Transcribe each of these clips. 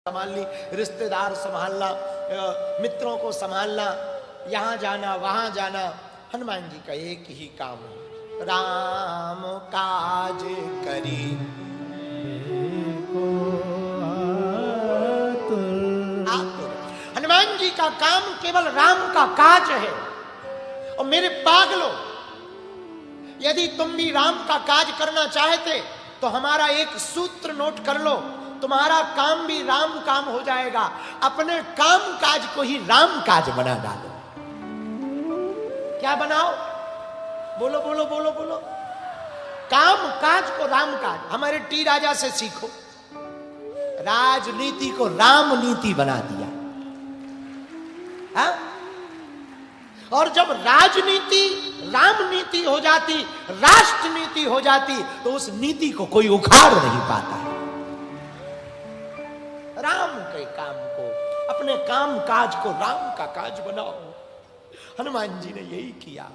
संभालनी, रिश्तेदार संभालना, मित्रों को संभालना, यहाँ जाना वहां जाना। हनुमान जी का एक ही काम है, राम काज करी आतुर। हनुमान जी का काम केवल राम का काज है। और मेरे पागलों, यदि तुम भी राम का काज करना चाहते तो हमारा एक सूत्र नोट कर लो, तुम्हारा काम भी राम काम हो जाएगा। अपने काम काज को ही राम काज बना डालो। क्या बनाओ? बोलो बोलो बोलो बोलो। काम काज को राम काज। हमारे टी राजा से सीखो, राजनीति को राम नीति बना दिया। हा? और जब राजनीति राम नीति हो जाती, राष्ट्र नीति हो जाती, तो उस नीति को कोई उखाड़ नहीं पाता है। राम के काम को, अपने काम काज को राम का काज बनाओ। हनुमान जी ने यही किया,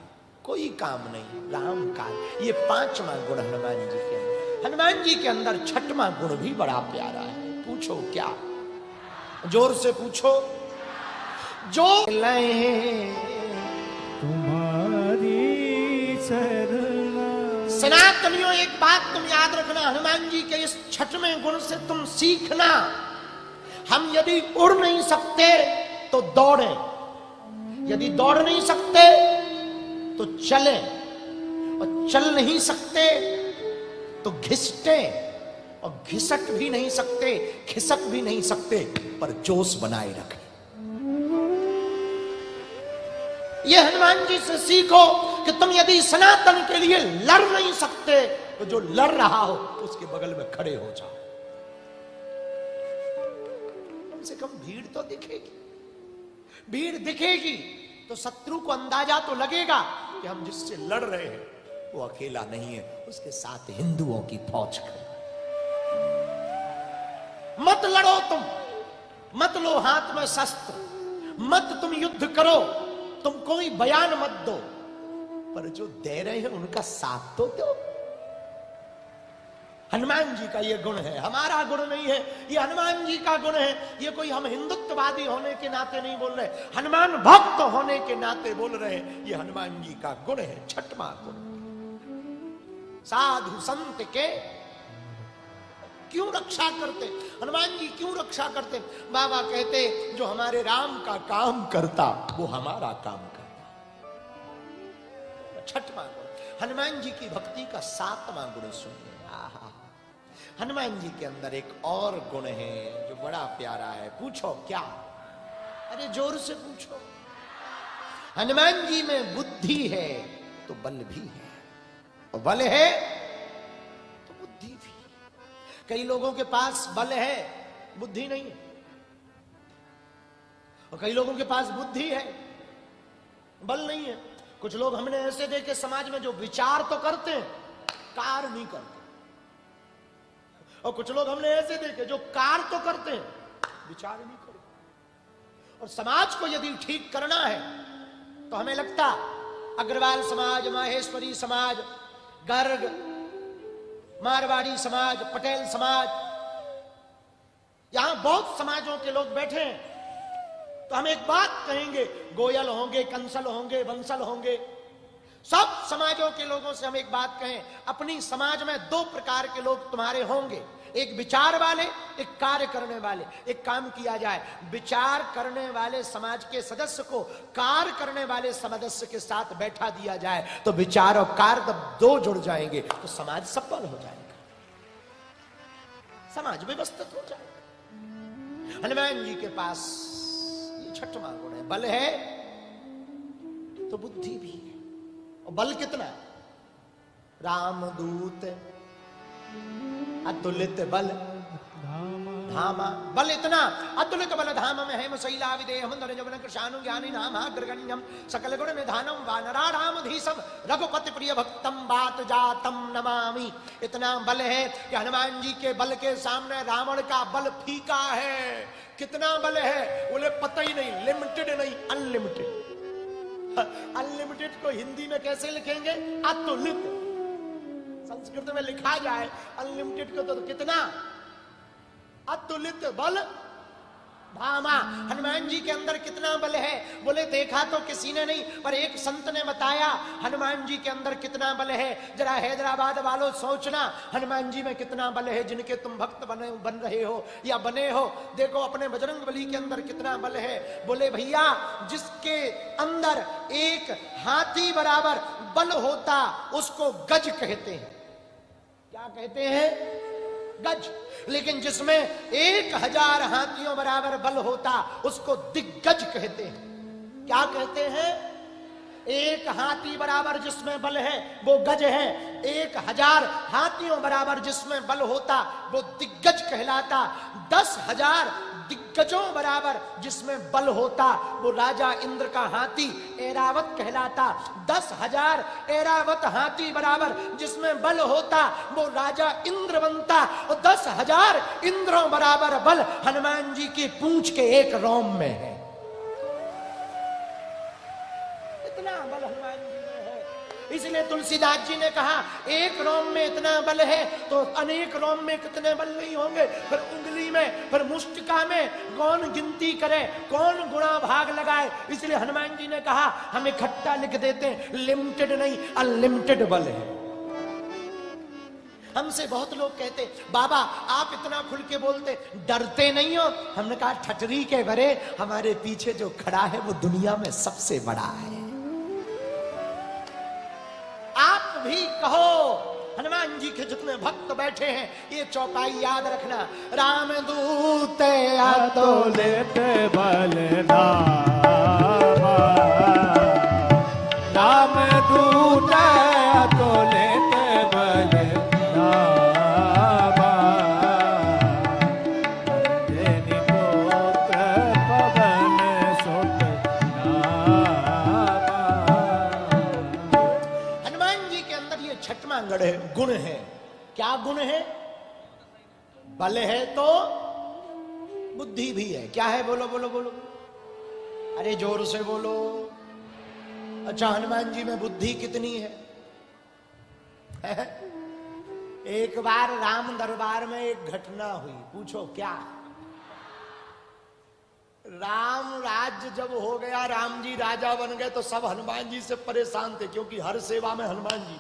कोई काम नहीं, राम काज। ये पांचवा गुण हनुमान जी के अंदर। हनुमान जी के अंदर छठवां गुण भी बड़ा प्यारा है। पूछो क्या? जोर से पूछो। जो तुम्हारी शरण। सनातनियों, एक बात तुम याद रखना, हनुमान जी के इस छठवें गुण से तुम सीखना। हम यदि उड़ नहीं सकते तो दौड़ें, यदि दौड़ नहीं सकते तो चलें, और चल नहीं सकते तो घिसटें, और घिसट भी नहीं सकते, खिसक भी नहीं सकते, पर जोश बनाए रखें। यह हनुमान जी से सीखो कि तुम यदि सनातन के लिए लड़ नहीं सकते तो जो लड़ रहा हो उसके बगल में खड़े हो जाओ। कम से कम भीड़ तो दिखेगी। भीड़ दिखेगी तो शत्रु को अंदाजा तो लगेगा कि हम जिससे लड़ रहे हैं वो अकेला नहीं है, उसके साथ हिंदुओं की फौज खड़ी। मत लड़ो तुम, मत लो हाथ में शस्त्र, मत तुम युद्ध करो, तुम कोई बयान मत दो, पर जो दे रहे हैं उनका साथ तो दो। हनुमान जी का ये गुण है, हमारा गुण नहीं है, ये हनुमान जी का गुण है। ये कोई हम हिंदुत्ववादी होने के नाते नहीं बोल रहे, हनुमान भक्त होने के नाते बोल रहे हैं। ये हनुमान जी का गुण है, छठवां गुण। साधु संत के क्यों रक्षा करते हनुमान जी? क्यों रक्षा करते? बाबा कहते जो हमारे राम का काम करता वो हमारा काम करता। छठवां गुण हनुमान जी की भक्ति का सातवां गुण सुनिए। आहा, हनुमान जी के अंदर एक और गुण है जो बड़ा प्यारा है। पूछो क्या? अरे जोर से पूछो। हनुमान जी में बुद्धि है तो बल भी है, और बल है तो बुद्धि भी। कई लोगों के पास बल है, बुद्धि नहीं है, और कई लोगों के पास बुद्धि है, बल नहीं है। कुछ लोग हमने ऐसे देखे समाज में जो विचार तो करते हैं, कार्य नहीं करते, और कुछ लोग हमने ऐसे देखे जो कार्य तो करते हैं, विचार नहीं करते। और समाज को यदि ठीक करना है तो हमें लगता अग्रवाल समाज, माहेश्वरी समाज, गर्ग, मारवाड़ी समाज, पटेल समाज, यहां बहुत समाजों के लोग बैठे हैं, तो हम एक बात कहेंगे, गोयल होंगे, कंसल होंगे, बंसल होंगे, सब समाजों के लोगों से हम एक बात कहें, अपनी समाज में दो प्रकार के लोग तुम्हारे होंगे, एक विचार वाले, एक कार्य करने वाले। एक काम किया जाए, विचार करने वाले समाज के सदस्य को कार्य करने वाले सदस्य के साथ बैठा दिया जाए, तो विचार और कार्य जब दो जुड़ जाएंगे तो समाज सफल हो जाएगा, समाज व्यवस्थित हो जाएगा। हनुमान जी के पास ये छठवां गुण है, बल है तो बुद्धि भी है। और बल कितना? रामदूत अतुलित बल धामा। बल इतना अतुलित बल धाम में हेम शैला विदेहम धनजवन कृशानु ज्ञानी नाम अग्रगण्यम सकल गुण निधानम वानरारामधीशम रघुपति प्रिय भक्तम बात जातम नमामि। इतना बल है कि हनुमान जी के बल के सामने रावण का बल फीका है। कितना बल है बोले पता ही नहीं, लिमिटेड नहीं, अनलिमिटेड। अनलिमिटेड को हिंदी में कैसे लिखेंगे? अतुलित। संस्कृत में लिखा जाए अनलिमिटेड को तो कितना? अतुलित बल भामा हनुमान जी के अंदर कितना बल है? बोले देखा तो किसी ने नहीं, पर एक संत ने बताया हनुमान जी के अंदर कितना बल है। जरा हैदराबाद वालों सोचना, हनुमान जी में कितना बल है जिनके तुम भक्त बन रहे हो या बने हो। देखो अपने बजरंग बली के अंदर कितना बल है। बोले भैया जिसके अंदर एक हाथी बराबर बल होता उसको गज कहते हैं। क्या कहते हैं? गज। लेकिन जिसमें 1000 हाथियों बराबर बल होता उसको दिग्गज कहते हैं। क्या कहते हैं? एक हाथी बराबर जिसमें बल है वो गज है, 1000 हाथियों बराबर जिसमें बल होता वो दिग्गज कहलाता। 10,000 दिग्गजों बराबर जिसमें बल होता वो राजा इंद्र का हाथी ऐरावत कहलाता। 10,000 ऐरावत हाथी बराबर जिसमें बल होता वो राजा इंद्र बनता। और 10,000 इंद्रों बराबर बल हनुमान जी की पूंछ के एक रोम में है। इतना बल हनुमान जी में है। इसलिए तुलसीदास जी ने कहा एक रोम में इतना बल है तो अनेक रोम में कितने बल नहीं होंगे। फिर उंगली में, फिर मुष्टिका में कौन गिनती करे, कौन गुणा भाग लगाए। इसलिए हनुमान जी ने कहा हम इकट्ठा लिख देते हैं, लिमिटेड नहीं अनलिमिटेड बल है। हमसे बहुत लोग कहते बाबा आप इतना खुल के बोलते, डरते नहीं हो? हमने कहा ठटरी के बरे, हमारे पीछे जो खड़ा है वो दुनिया में सबसे बड़ा है। आप भी कहो, हनुमान जी के जितने भक्त बैठे हैं ये चौपाई याद रखना। राम दूत तो लेते बलधामा, राम दूत तो लेते बलधामा, अंजनी पुत्र पवन सुत नामा। हनुमान जी के अंदर ये छठवां गुण है। क्या गुण है? बल है तो बुद्धि भी है। क्या है? बोलो बोलो बोलो, अरे जोर से बोलो। अच्छा हनुमान जी में बुद्धि कितनी है? एक बार राम दरबार में एक घटना हुई, पूछो क्या? राम राज्य जब हो गया, राम जी राजा बन गए तो सब हनुमान जी से परेशान थे, क्योंकि हर सेवा में हनुमान जी।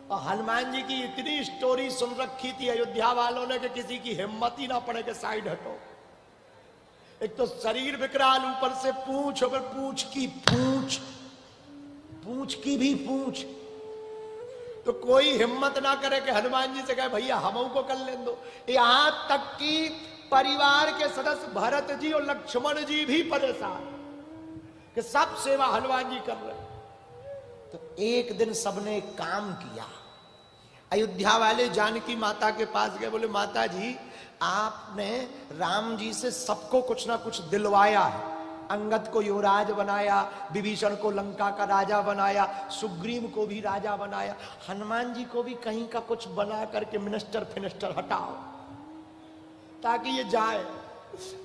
और हनुमान जी की इतनी स्टोरी सुन रखी थी अयोध्या वालों ने कि किसी की हिम्मत ही ना पड़े कि साइड हटो। एक तो शरीर विकराल, ऊपर से पूंछ, और पूंछ की पूंछ, पूंछ की भी पूंछ। तो कोई हिम्मत ना करे कि हनुमान जी से कहे भैया हम को कर ले दो। यहां तक कि परिवार के सदस्य भरत जी और लक्ष्मण जी भी परेशान कि सब सेवा हनुमान जी कर रहे। तो एक दिन सबने एक काम किया, अयोध्या वाले जानकी माता के पास गए, बोले माता जी आपने राम जी से सबको कुछ ना कुछ दिलवाया है। अंगद को युवराज बनाया, विभीषण को लंका का राजा बनाया, सुग्रीव को भी राजा बनाया, हनुमान जी को भी कहीं का कुछ बना करके मिनिस्टर फिनिस्टर हटाओ ताकि ये जाए।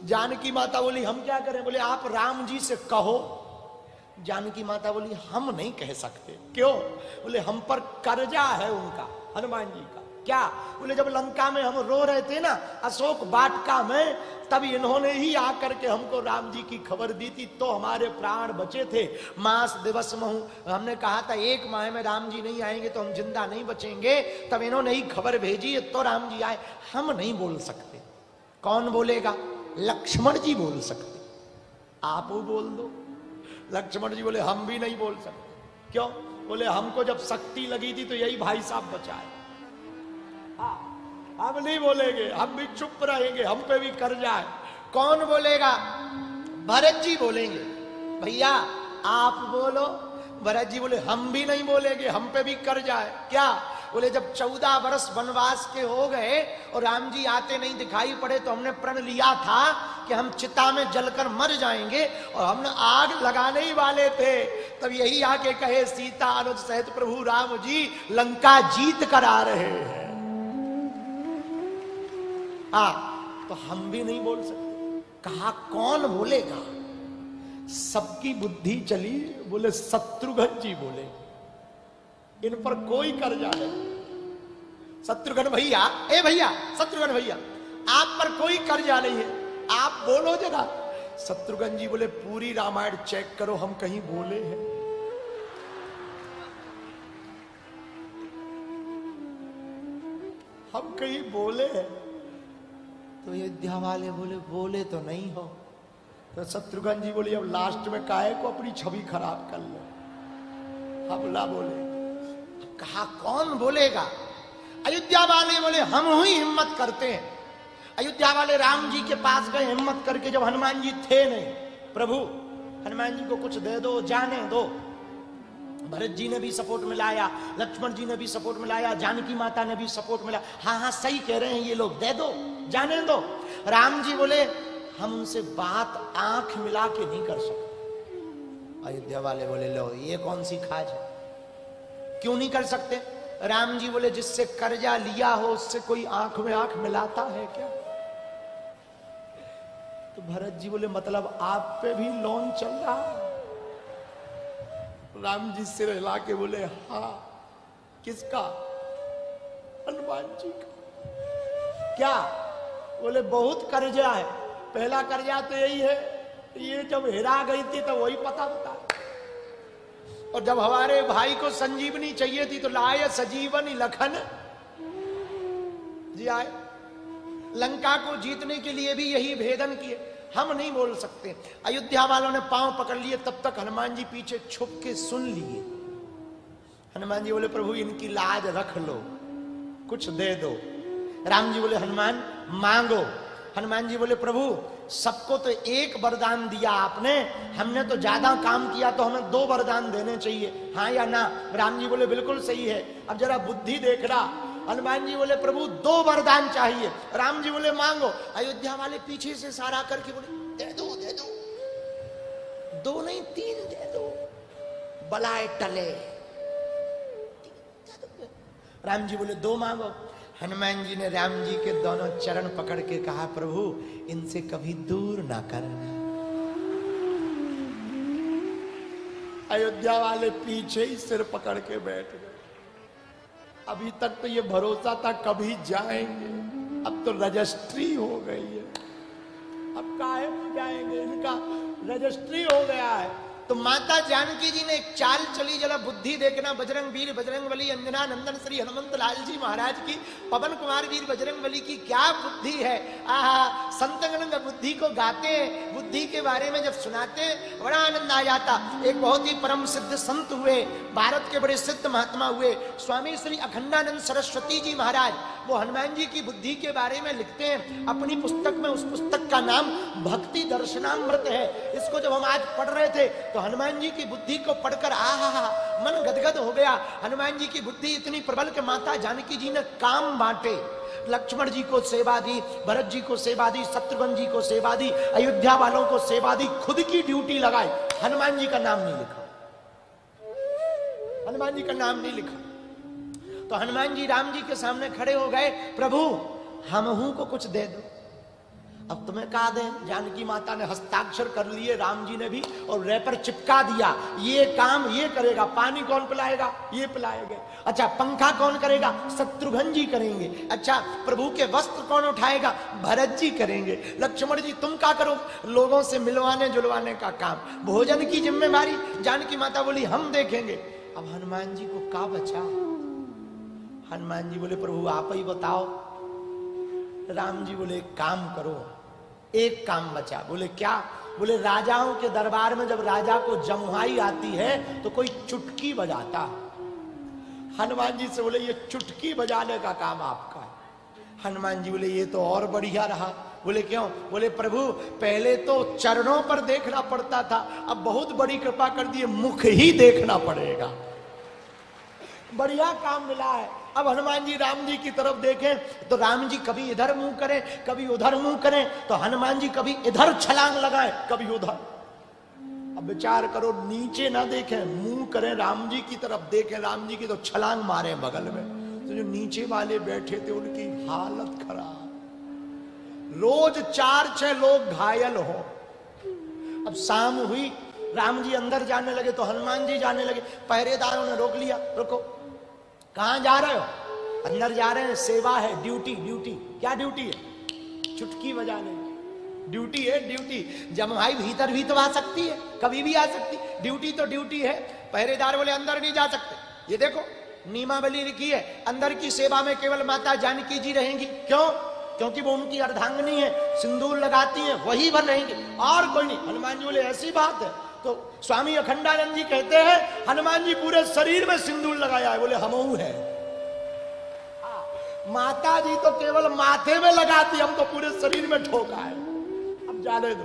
जानकी माता बोली हम क्या करें? बोले आप राम जी से कहो। जानकी माता बोली हम नहीं कह सकते। क्यों? बोले हम पर कर्जा है उनका, हनुमान जी का। क्या? बोले जब लंका में हम रो रहे थे ना अशोक वाटिका में, तब इन्होंने ही आकर के हमको राम जी की खबर दी थी, तो हमारे प्राण बचे थे। मास दिवस महु, हमने कहा था 1 माह में राम जी नहीं आएंगे तो हम जिंदा नहीं बचेंगे, तब इन्होंने ही खबर भेजी तो राम जी आए। हम नहीं बोल सकते। कौन बोलेगा? लक्ष्मण जी बोल सकते, आप वो बोल दो। लक्ष्मण जी बोले हम भी नहीं बोल सकते। क्यों? बोले हमको जब शक्ति लगी थी तो यही भाई साहब बचाए। हम नहीं बोलेंगे, हम भी चुप रहेंगे, हम पे भी कर्जा है। कौन बोलेगा? भरत जी बोलेंगे, भैया आप बोलो। भरत जी बोले हम भी नहीं बोलेंगे, हम पे भी कर्जा है। क्या? बोले जब 14 वर्ष वनवास के हो गए और राम जी आते नहीं दिखाई पड़े तो हमने प्रण लिया था कि हम चिता में जलकर मर जाएंगे, और हमने आग लगाने ही वाले थे। तब यही आके कहे सीता अनुज सहित प्रभु राम जी लंका जीत कर आ रहे हैं। तो हम भी नहीं बोल सकते। कहा कौन बोलेगा? सबकी बुद्धि चली, बोले शत्रुघ्न जी बोले, इन पर कोई कर्जा नहीं। शत्रुघ्न भैया, ए भैया शत्रुघ्न भैया, आप पर कोई कर्जा नहीं है। आप बोलो जरा। शत्रुघ्न जी बोले पूरी रामायण चेक करो, हम कहीं बोले हैं? हम कहीं बोले हैं? तो अयोध्या वाले बोले बोले तो नहीं हो। तो शत्रुघ्न जी बोले अब लास्ट में काहे को अपनी छवि खराब कर लो, हम ना बोले। कहा कौन बोलेगा? अयोध्या वाले बोले हम ही हिम्मत करते हैं। अयोध्या वाले राम जी के पास गए हिम्मत करके, जब हनुमान जी थे नहीं। प्रभु हनुमान जी को कुछ दे दो, जाने दो। भरत जी ने भी सपोर्ट मिलाया, लक्ष्मण जी ने भी सपोर्ट मिलाया, जानकी माता ने भी सपोर्ट मिलाया। हाँ हाँ सही कह रहे हैं ये लोग, दे दो, जाने दो। राम जी बोले हम उनसे बात आंख मिला के नहीं कर सकते। अयोध्या वाले बोले लो ये कौन सी खाज है, क्यों नहीं कर सकते? राम जी बोले जिससे कर्जा लिया हो उससे कोई आंख में आंख मिलाता है क्या? तो भरत जी बोले मतलब आप पे भी लोन चल रहा है? राम जी सिर हिला के बोले हाँ। किसका? हनुमान जी का। क्या? बोले बहुत कर्जा है। पहला कर्जा तो यही है, ये जब हिरा गई थी तो वही पता बता, और जब हमारे भाई को संजीवनी चाहिए थी तो लाए सजीवन लखन जी आए। लंका को जीतने के लिए भी यही भेदन किए। हम नहीं बोल सकते। अयोध्या वालों ने पांव पकड़ लिए, तब तक हनुमान जी पीछे छुप के सुन लिए। हनुमान जी बोले प्रभु इनकी लाज रख लो, कुछ दे दो। राम जी बोले हनुमान मांगो। हनुमान जी बोले प्रभु सबको तो एक वरदान दिया आपने, हमने तो ज्यादा काम किया तो हमें 2 वरदान देने चाहिए, हाँ या ना? राम जी बोले बिल्कुल सही है, अब जरा बुद्धि देखना। हनुमान जी बोले प्रभु 2 वरदान चाहिए। राम जी बोले मांगो। अयोध्या वाले पीछे से सारा करके बोले दे दो दे दो, 2 नहीं 3 दे दो, बलाए टले। राम जी बोले 2 मांगो। हनुमान जी ने राम जी के दोनों चरण पकड़ के कहा प्रभु इनसे कभी दूर ना करना। अयोध्या वाले पीछे ही सिर पकड़ के बैठ गए। अभी तक तो ये भरोसा था कभी जाएंगे, अब तो रजिस्ट्री हो गई है। अब काहे में जाएंगे, इनका रजिस्ट्री हो गया है। तो माता जानकी जी ने एक चाल चली, जरा बुद्धि देखना। बजरंग वीर बजरंग बली अंजना नंदन श्री हनुमंत लाल जी महाराज की, पवन कुमार वीर बजरंग बली की क्या बुद्धि है। आहा, संतगण बुद्धि को गाते हैं, बुद्धि के बारे में जब सुनाते बड़ा आनंद आ जाता। एक बहुत ही परम सिद्ध संत हुए, भारत के बड़े सिद्ध महात्मा हुए, स्वामी श्री अखंडानंद सरस्वती जी महाराज। वो हनुमान जी की बुद्धि के बारे में लिखते हैं अपनी पुस्तक में। उस पुस्तक का नाम भक्ति दर्शनामृत है। इसको जब हम आज पढ़ रहे थे तो हनुमान जी की बुद्धि को पढ़कर आहा मन गदगद हो गया। हनुमान जी की बुद्धि इतनी प्रबल कि माता जानकी जी ने काम बांटे। लक्ष्मण जी को सेवा दी, भरत जी को सेवा दी, शत्रुघ्न जी को सेवा दी, अयोध्या वालों को सेवा दी, खुद की ड्यूटी लगाई। हनुमान जी का नाम नहीं लिखा, हनुमान जी का नाम नहीं लिखा। तो हनुमान जी राम जी के सामने खड़े हो गए, प्रभु हमहू को कुछ दे दो। अब तुम्हें कहा दें? जानकी माता ने हस्ताक्षर कर लिए, राम जी ने भी, और रैपर चिपका दिया। ये काम ये करेगा। पानी कौन पिलाएगा? ये पिलाएंगे। अच्छा पंखा कौन करेगा? शत्रुघ्न जी करेंगे। अच्छा प्रभु के वस्त्र कौन उठाएगा? भरत जी करेंगे। लक्ष्मण जी तुम क्या करो? लोगों से मिलवाने जुलवाने का काम। भोजन की जिम्मेवारी जानकी माता बोली हम देखेंगे। अब हनुमान जी को क्या बचा? हनुमान जी बोले प्रभु आप ही बताओ। राम जी बोले एक काम करो, एक काम बचा। बोले क्या? बोले राजाओं के दरबार में जब राजा को जमुहाई आती है तो कोई चुटकी बजाता। हनुमान जी से बोले ये चुटकी बजाने का काम आपका है। हनुमान जी बोले ये तो और बढ़िया रहा। बोले क्यों? बोले प्रभु पहले तो चरणों पर देखना पड़ता था, अब बहुत बड़ी कृपा कर दी, मुख ही देखना पड़ेगा। बढ़िया काम मिला है। अब हनुमान जी राम जी की तरफ देखें तो राम जी कभी इधर मुंह करें, कभी उधर मुंह करें, तो हनुमान जी कभी इधर छलांग लगाएं, कभी उधर। अब विचार करो, नीचे ना देखें, मुंह करें राम जी की तरफ, देखें राम जी की तो छलांग मारे बगल में। तो जो नीचे वाले बैठे थे उनकी हालत खराब। रोज 4-6 लोग घायल हो। अब शाम हुई, राम जी अंदर जाने लगे तो हनुमान जी जाने लगे। पहरेदारों ने रोक लिया, रुको कहां जा रहे हो? अंदर जा रहे हैं, सेवा है, ड्यूटी। ड्यूटी क्या ड्यूटी है? चुटकी बजाने। ड्यूटी है ड्यूटी। जमुआई भीतर भी तो आ सकती है, कभी भी आ सकती, ड्यूटी तो ड्यूटी है। पहरेदार बोले अंदर नहीं जा सकते। ये देखो नियमावली लिखी है, अंदर की सेवा में केवल माता जानकी जी रहेंगी। क्यों? क्योंकि वो उनकी अर्धांगिनी है, सिंदूर लगाती है, वही भर रहेंगे और कोई नहीं। हनुमान जी बोले ऐसी बात है? तो स्वामी अखंडानंद जी कहते हैं हनुमान जी पूरे शरीर में सिंदूर लगाया है। बोले हमऊ है। माता जी तो केवल माथे में लगाती, हम तो पूरे शरीर में ठोका है। अब जाने दो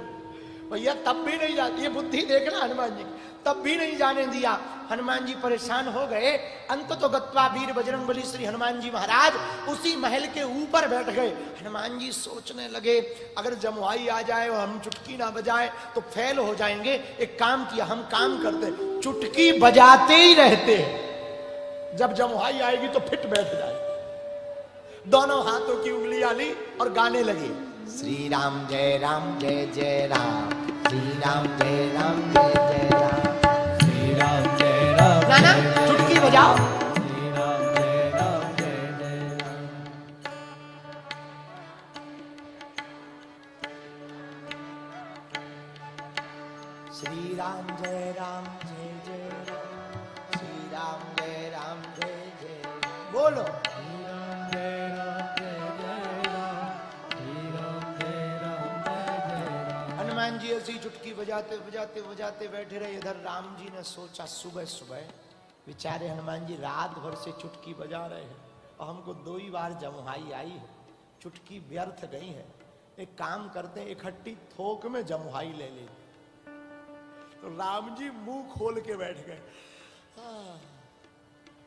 भैया, तब भी नहीं जाती। ये बुद्धि देखना हनुमान जी, तब भी नहीं जाने दिया। हनुमान जी परेशान हो गए। अंत तो गत्वा वीर बजरंगबली श्री हनुमान जी महाराज उसी महल के ऊपर बैठ गए। हनुमान जी सोचने लगे अगर जमुआई आ जाए और हम चुटकी ना बजाए तो फेल हो जाएंगे। एक काम किया, हम काम करते चुटकी बजाते ही रहते, जब जमुआई आएगी तो फिट बैठ जाए। दोनों हाथों की उंगलियां ली और गाने लगे, श्री राम जय राम, श्री राम जय जय राम, श्री राम जय राम, नाना चुटकी बजाओ। श्री राम जय राम, जय जय राम। श्री राम जय राम, जय राम, श्री राम जय राम, जय बोलो। श्री राम जय राम, जय राम, श्री राम जय राम, जय राम। हनुमान जी ऐसी चुटकी बजाते बजाते बजाते बैठे रहे। इधर राम जी ने सोचा, सुबह सुबह बेचारे हनुमान जी रात भर से चुटकी बजा रहे हैं और हमको 2 ही बार जमुआई आई है, चुटकी व्यर्थ गई है। एक काम करते हैं, इकट्ठी थोक में जमुआई ले ले। तो राम जी मुंह खोल के बैठ गए।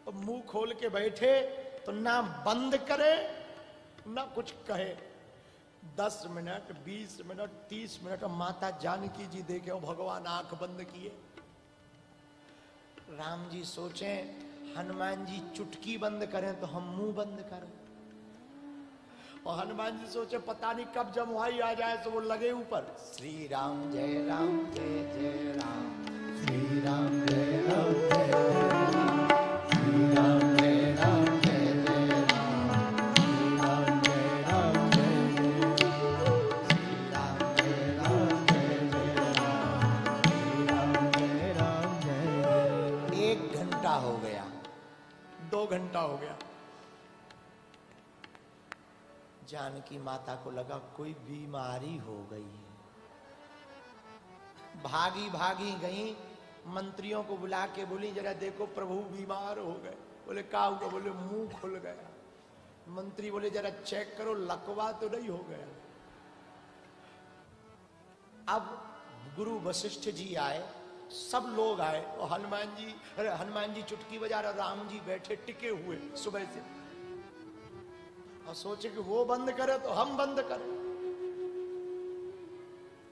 और मुंह खोल के बैठे तो ना बंद करे ना कुछ कहे। 10 मिनट 20 मिनट 30 मिनट माता जानकी जी देखे और भगवान आंख बंद किए। राम जी सोचें हनुमान जी चुटकी बंद करें तो हम मुंह बंद करें। और हनुमान जी सोचे पता नहीं कब जमुआई आ जाए, तो वो लगे ऊपर, श्री राम जय राम, जय राम, श्री राम जय राम, श्री राम जय राम, जय राम, श्री राम जय राम, श्री राम जय राम, जय राम, श्री राम जय राम। 1 घंटा हो गया, 2 घंटा हो गया। जानकी माता को लगा कोई बीमारी हो गई है। भागी भागी गई, मंत्रियों को बुला के बोली जरा देखो प्रभु बीमार हो गए। बोले क्या हुआ? बोले मुंह खुल गया। मंत्री बोले जरा चेक करो लकवा तो नहीं हो गया। अब गुरु वशिष्ठ जी आए, सब लोग आए और हनुमान जी चुटकी बजा रहे, राम जी बैठे टिके हुए सुबह से और सोचे कि वो बंद करे तो हम बंद करें।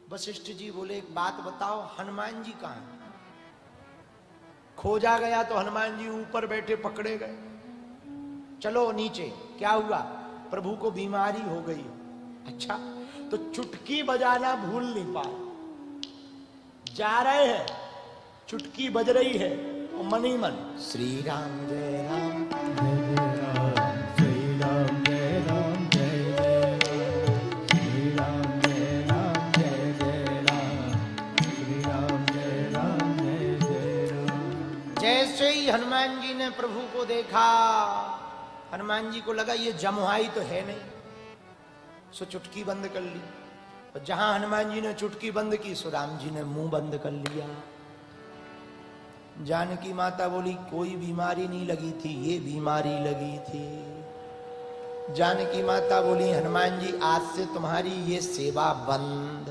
वशिष्ठ जी बोले एक बात बताओ, हनुमान जी कहां हैं? खोजा गया तो हनुमान जी ऊपर बैठे पकड़े गए। चलो नीचे। क्या हुआ? प्रभु को बीमारी हो गई। अच्छा, तो चुटकी बजाना भूल नहीं पाए। जा रहे हैं, चुटकी बज रही है और मन ही मन श्री राम जय राम, जय राम, श्री राम जय राम, जय श्री राम जय राम, जय राम, श्री राम जय राम, जय राम। जैसे ही हनुमान जी ने प्रभु को देखा, हनुमान जी को लगा ये जमुआई तो है नहीं, सो चुटकी बंद कर ली। और जहां हनुमान जी ने चुटकी बंद की, सो राम जी ने मुंह बंद कर लिया। जानकी माता बोली कोई बीमारी नहीं लगी थी, ये बीमारी लगी थी। जानकी माता बोली हनुमान जी आज से तुम्हारी ये सेवा बंद।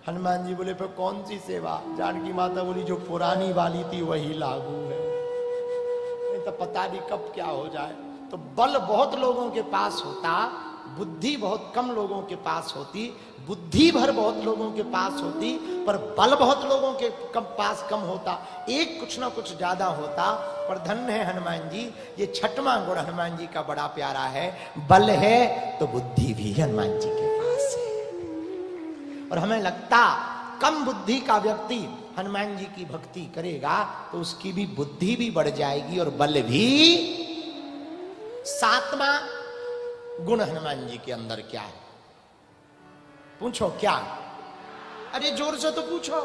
हनुमान जी बोले पर कौन सी सेवा? जानकी माता बोली जो पुरानी वाली थी वही लागू है, नहीं तो पता नहीं कब क्या हो जाए। तो बल बहुत लोगों के पास होता, बुद्धि बहुत कम लोगों के पास होती, बुद्धि भर बहुत लोगों के पास होती, पर बल बहुत लोगों के पास कम होता। एक कुछ ना कुछ ज्यादा होता। पर धन्य है हनुमान जी, ये 6वां गुण हनुमान जी का बड़ा प्यारा है। बल है तो बुद्धि भी हनुमान जी के पास है। और हमें लगता कम बुद्धि का व्यक्ति हनुमान जी की भक्ति करेगा तो उसकी भी बुद्धि भी बढ़ जाएगी और बल भी। 7वां गुण हनुमान जी के अंदर क्या है? पूछो क्या? अरे जोर से तो पूछो,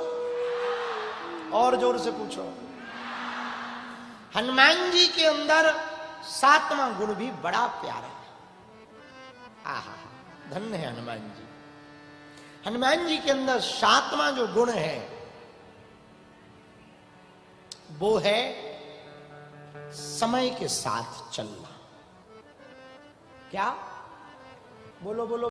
और जोर से पूछो। हनुमान जी के अंदर 7वां गुण भी बड़ा प्यारा है। आहा, धन्य है हनुमान जी। हनुमान जी के अंदर 7वां जो गुण है वो है समय के साथ चलना। क्या? बोलो बोलो।